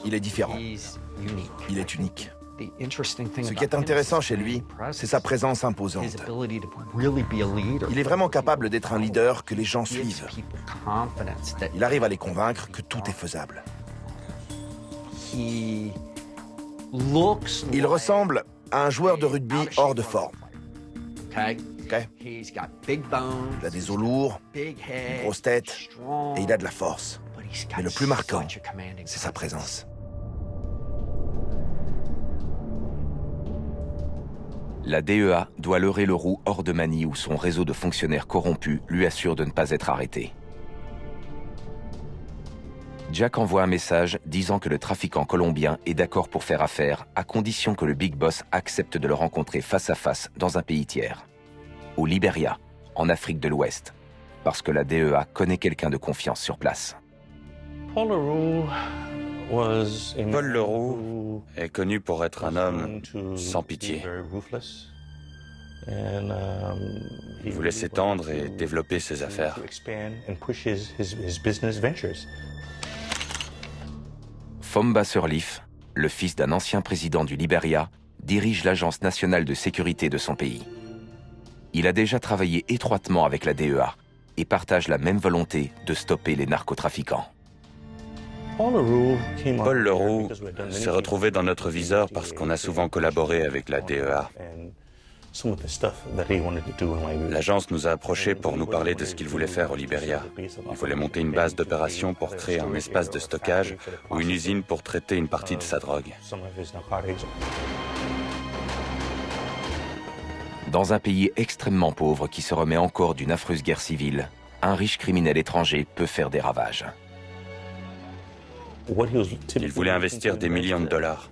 Il est différent. Il est unique. Ce qui est intéressant chez lui, c'est sa présence imposante. Il est vraiment capable d'être un leader que les gens suivent. Il arrive à les convaincre que tout est faisable. Il ressemble à un joueur de rugby hors de forme. Okay. Il a des os lourds, une grosse tête et il a de la force. Mais le plus marquant, c'est sa présence. La DEA doit leurrer le roux hors de Manille où son réseau de fonctionnaires corrompus lui assure de ne pas être arrêté. Jack envoie un message disant que le trafiquant colombien est d'accord pour faire affaire à condition que le Big Boss accepte de le rencontrer face à face dans un pays tiers. Au Libéria, en Afrique de l'Ouest, parce que la DEA connaît quelqu'un de confiance sur place. Paul Leroux est connu pour être un homme sans pitié. Il voulait s'étendre et développer ses affaires. Fomba Sirleaf, le fils d'un ancien président du Libéria, dirige l'Agence nationale de sécurité de son pays. Il a déjà travaillé étroitement avec la DEA et partage la même volonté de stopper les narcotrafiquants. Paul Leroux s'est retrouvé dans notre viseur parce qu'on a souvent collaboré avec la DEA. L'agence nous a approchés pour nous parler de ce qu'il voulait faire au Libéria. Il voulait monter une base d'opération pour créer un espace de stockage ou une usine pour traiter une partie de sa drogue. Dans un pays extrêmement pauvre qui se remet encore d'une affreuse guerre civile, un riche criminel étranger peut faire des ravages. Il voulait investir des millions de dollars.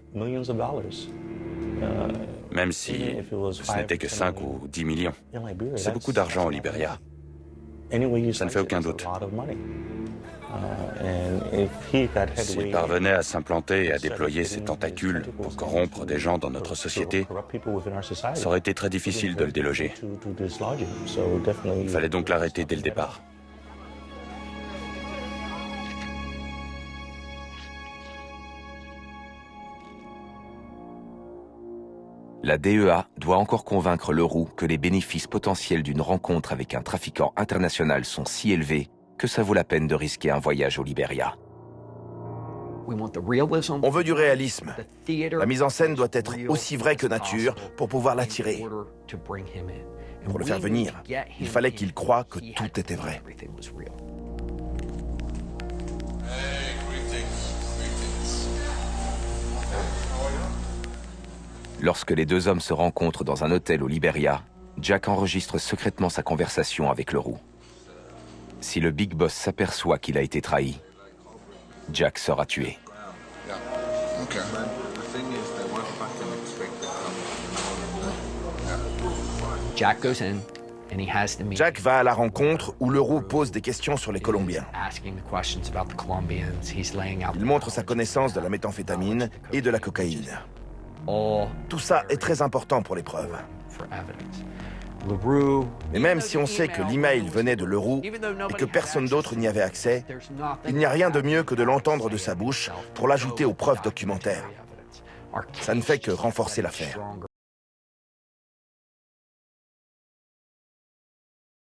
Même si ce n'était que 5 ou 10 millions. C'est beaucoup d'argent au Libéria. Ça ne fait aucun doute. S'il parvenait à s'implanter et à déployer ses tentacules pour corrompre des gens dans notre société, ça aurait été très difficile de le déloger. Il fallait donc l'arrêter dès le départ. La DEA doit encore convaincre Leroux que les bénéfices potentiels d'une rencontre avec un trafiquant international sont si élevés que ça vaut la peine de risquer un voyage au Libéria. On veut du réalisme. La mise en scène doit être aussi vraie que nature pour pouvoir l'attirer. Pour le faire venir, il fallait qu'il croie que tout était vrai. Lorsque les deux hommes se rencontrent dans un hôtel au Libéria, Jack enregistre secrètement sa conversation avec Leroux. Si le Big Boss s'aperçoit qu'il a été trahi, Jack sera tué. Jack va à la rencontre où Leroux pose des questions sur les Colombiens. Il montre sa connaissance de la méthamphétamine et de la cocaïne. Tout ça est très important pour les preuves. Mais même si on sait que l'email venait de Leroux et que personne d'autre n'y avait accès, il n'y a rien de mieux que de l'entendre de sa bouche pour l'ajouter aux preuves documentaires. Ça ne fait que renforcer l'affaire.